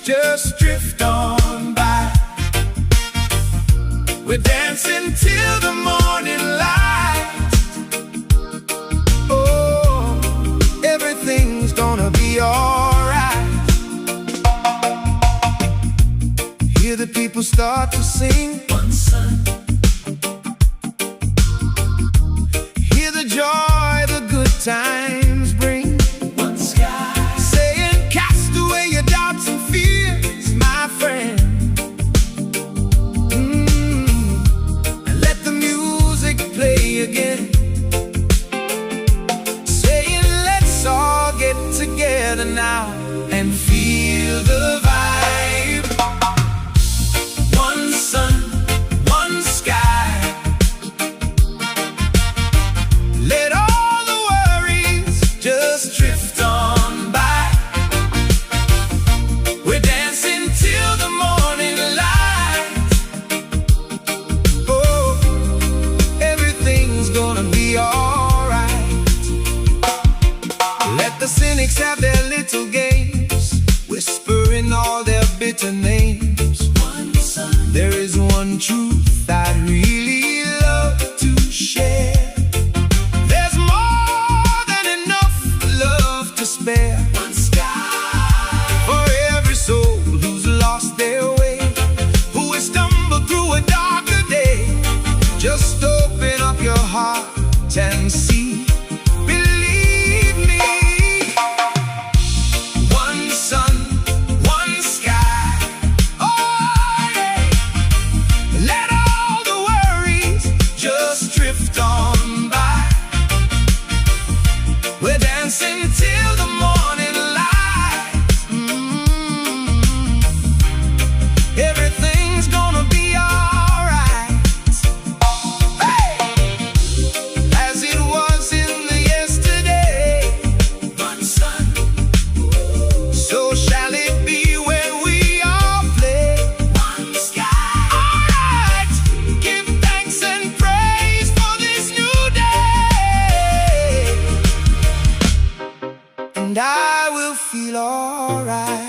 just drift on by. We're dancing till the morning light. Oh, everything's gonna be alright. Hear the people start to sing. One sun. Hear the joy the good times bring. One sky. Saying, cast away your doubts and fears, my friend. And let the music play again. Saying, let's all get together now and feel the vibe. One sun, one sky. Let all the worries just drift on by. We're dancing till the morning light. Oh, everything's gonna be alright. Let the cynics have their little games, whispering all their bitter names. One sun. There is one truth I'd really love to share. There's more than enough love to spare. One sky. For every soul who's lost their way, who has stumbled through a darker day. Just open up your heart and see. Believe me. One sun, one sky. Oh, yeah. Let all the worries just drift on by. We're dancing till the morning light. Everything's gonna be alright. Hey! As it was in the yesterday. One sun. So shall it be when we all play. One sky. Alright! Give thanks and praise for this new day. And I will feel alright.